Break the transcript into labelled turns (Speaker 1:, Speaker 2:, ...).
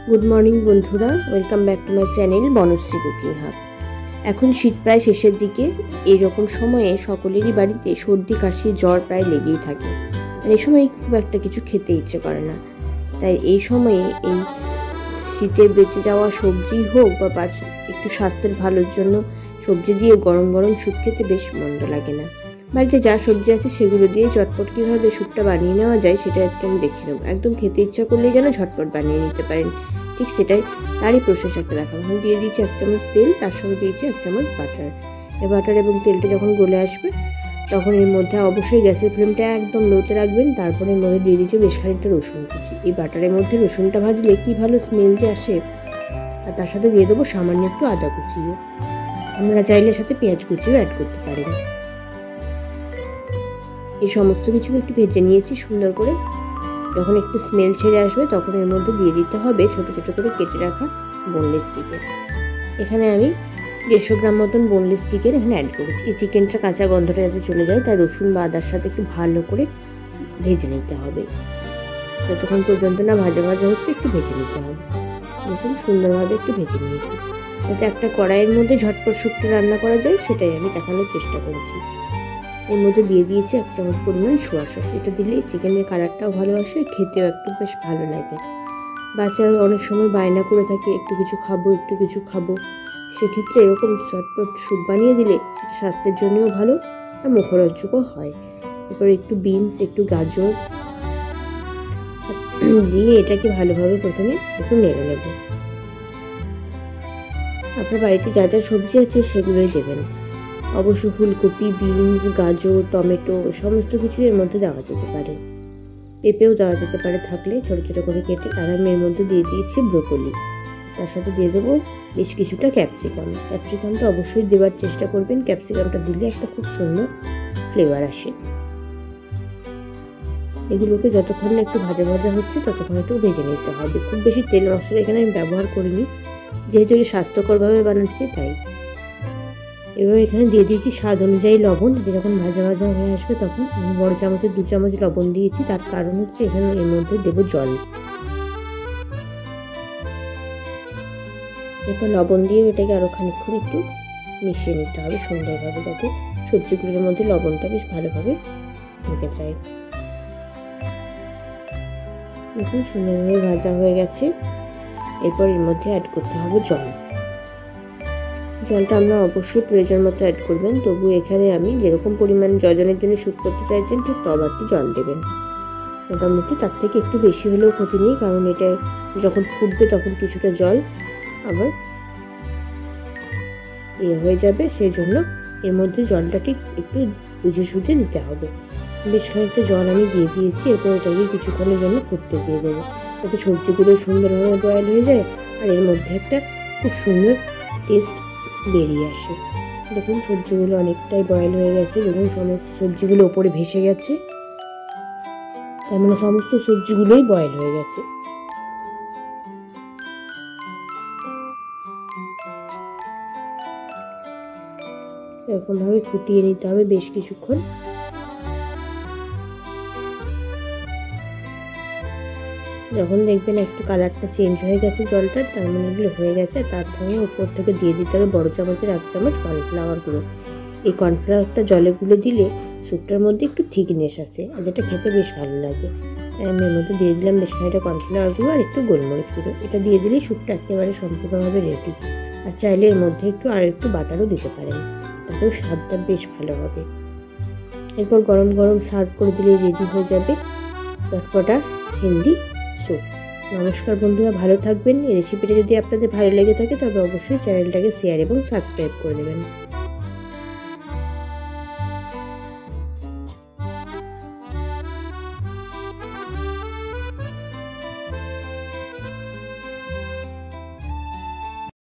Speaker 1: Good morning বন্ধুরা, welcome back to my channel Banashree cooking hub. এখন শীত প্রায় শেষের দিকে। এইরকম সময়ে সকলেরই বাড়িতে সর্দি কাশি জ্বর প্রায় লেগেই থাকে। আর এই সময় খুব একটা কিছু খেতে ইচ্ছে করে না। তাই এই সময়ে এই শীতের বেঁচে যাওয়া সবজি হোক বা একটু স্বাস্থ্যের ভালোর জন্য সবজি দিয়ে গরম গরম স্যুপ খেতে বেশ মন্দ লাগে না। বাড়িতে যা সবজি আছে সেগুলো দিয়ে ঝটপট কীভাবে স্যুপটা বানিয়ে নেওয়া যায় সেটা আজকে আমি দেখে নেব। একদম খেতে ইচ্ছা করলেই যেন ঝটপট বানিয়ে নিতে পারেন, ঠিক সেটাই তারই প্রসেস একটা দেখাবো। এখন দিয়ে দিচ্ছি 1 চামচ তেল, তার সঙ্গে দিয়েছি 1 চামচ বাটার। এই বাটার এবং তেলটা যখন গলে আসবে তখন এর মধ্যে অবশ্যই গ্যাসের ফ্লেমটা একদম লোতে রাখবেন। তারপরে এর মধ্যে দিয়ে দিচ্ছি বেশ খানিকটা রসুন কুচি। এই বাটারের মধ্যে রসুনটা ভাজলে কি ভালো স্মেল যে আসে। আর তার সাথে দিয়ে দেবো সামান্য একটু আদা কুচিও। আপনারা চাইলে সাথে পেঁয়াজ কুচিও অ্যাড করতে পারেন। এই সমস্ত কিছুকে একটু ভেজে নিয়েছি সুন্দর করে। যখন একটু স্মেল ছেড়ে আসবে তখন এর মধ্যে দিয়ে দিতে হবে ছোট ছোট করে কেটে রাখা বোনলেস চিকেন। এখানে আমি 150 গ্রাম মতন বোনলেস চিকেন এখানে অ্যাড করেছি। এই চিকেনটা কাঁচা গন্ধটা যাতে চলে যায় তাই রসুন বা আদার সাথে একটু ভালো করে ভেজে নিতে হবে। যতক্ষণ পর্যন্ত না ভাজা ভাজা হচ্ছে একটু ভেজে নিতে হবে। দেখুন সুন্দরভাবে একটু ভেজে নিয়েছি, যাতে একটা কড়াইয়ের মধ্যে ঝটপট স্যুপটা রান্না করা যায় সেটাই আমি দেখানোর চেষ্টা করেছি। এর মধ্যে দিয়ে দিয়েছি 1 চামচ পরিমাণ সোয়া সস। এটা দিলে চিকেনের কালারটাও ভালো আসে, খেতেও একটু বেশ ভালো লাগে। বাচ্চারা অনেক সময় বায়না করে থাকে একটু কিছু খাবো একটু কিছু খাবো, সেক্ষেত্রে এরকম চটপট স্যুপ বানিয়ে দিলে সেটা স্বাস্থ্যের জন্যও ভালো আর মুখরোচকও হয়। এরপর একটু বিনস একটু গাজর দিয়ে এটাকে ভালোভাবে প্রথমে একটু নেড়ে নেব। আপনার বাড়িতে যা যা সবজি আছে সেগুলোই দেবেন। অবশ্য ফুলকপি, বিনস, গাজর, টমেটো সমস্ত কিছু এর মধ্যে দেওয়া যেতে পারে। পেঁপেও দেওয়া যেতে পারে থাকলে ছোট ছোট করে কেটে। আর আমি এর মধ্যে দিয়ে দিয়েছি ব্রোকলি, তার সাথে দিয়ে দেবো বেশ কিছুটা ক্যাপসিকাম। ক্যাপসিকামটা অবশ্যই দেওয়ার চেষ্টা করবেন, ক্যাপসিকামটা দিলে একটা খুব সুন্দর ফ্লেভার আসে। এগুলোকে যতক্ষণ না একটু ভাজা ভাজা হচ্ছে ততক্ষণ একটু ভেজে নিতে হবে। খুব বেশি তেল মশলা এখানে আমি ব্যবহার করিনি, যেহেতু এটি স্বাস্থ্যকরভাবে বানাচ্ছি তাই। এবার এখানে দিয়ে দিয়েছি স্বাদ অনুযায়ী লবণ। যখন ভাজা ভাজা হয়ে আসবে তখন আমি বড় চামচে 2 চামচ লবণ দিয়েছি। তার কারণ হচ্ছে এখানে এর মধ্যে দেবো জল। এরপর লবণ দিয়ে এটাকে আরো খানিকক্ষণ একটু মিশিয়ে নিতে হবে সুন্দরভাবে, যাতে সবজিগুলোর মধ্যে লবণটা বেশ ভালোভাবে ঢুকে যায়। দেখুন সুন্দরভাবে ভাজা হয়ে গেছে। এরপর এর মধ্যে অ্যাড করতে হবে জল। জলটা আপনারা অবশ্যই প্রয়োজন মতো অ্যাড করবেন। তবু এখানে আমি যেরকম পরিমাণ যজনের জন্য স্যুপ করতে চাইছেন ঠিক তবারটি জল দেবেন। মোটামুটি তার থেকে একটু বেশি হলেও ক্ষতি নেই, কারণ এটা যখন ফুটবে তখন কিছুটা জল আবার হয়ে যাবে, সেই জন্য এর মধ্যে জলটা ঠিক একটু বুঝে সুঝে দিতে হবে। বেশ খানিকটা জল আমি দিয়ে দিয়েছি। এরপর এটাকে কিছুক্ষণের জন্য ফুটতে দিয়ে দেবো, যাতে সবজিগুলো সুন্দরভাবে বয়েল হয়ে যায় আর এর মধ্যে একটা খুব সুন্দর টেস্ট বেরিয়ে আসে। দেখুন সবজিগুলো অনেকটাই বয়েল হয়ে গেছে। দেখুন সমস্ত সবজিগুলো ওপরে ভেসে গেছে, তার মানে সমস্ত সবজিগুলোই বয়েল হয়ে গেছে। এরকম ভাবে ফুটিয়ে নিতে হবে বেশ কিছুক্ষণ। যখন দেখবেন একটু কালারটা চেঞ্জ হয়ে গেছে জলটার, তার মানে এগুলো হয়ে গেছে। তার সঙ্গে উপর থেকে দিয়ে দিতে হবে বড় চামচের 1 চামচ কর্নফ্লাওয়ার গুঁড়ো। এই কর্নফ্লাওয়ারটা জলে গুলে দিলে স্যুপটার মধ্যে একটু থিকনেস আসে আর যেটা খেতে বেশ ভালো লাগে। আমি এর মধ্যে দিয়ে দিলাম বেশ খানিকটা কর্নফ্লাওয়ার গুঁড়ো আর একটু গোলমরিচ গুঁড়ো। এটা দিয়ে দিলেই স্যুপটা একেবারে সম্পূর্ণভাবে রেডি। আর চাইলে এর মধ্যে একটু বাটারও দিতে পারেন, তাতেও স্বাদটা বেশ ভালো হবে। এরপর গরম গরম সার্ভ করে দিলে রেডি হয়ে যাবে চটপটা হেলদি স্যুপ। নমস্কার বন্ধুরা, ভালো থাকবেন। এই রেসিপিটা যদি আপনাদের ভালো লেগে থাকে তবে অবশ্যই চ্যানেলটাকে শেয়ার এবং সাবস্ক্রাইব করে দেবেন।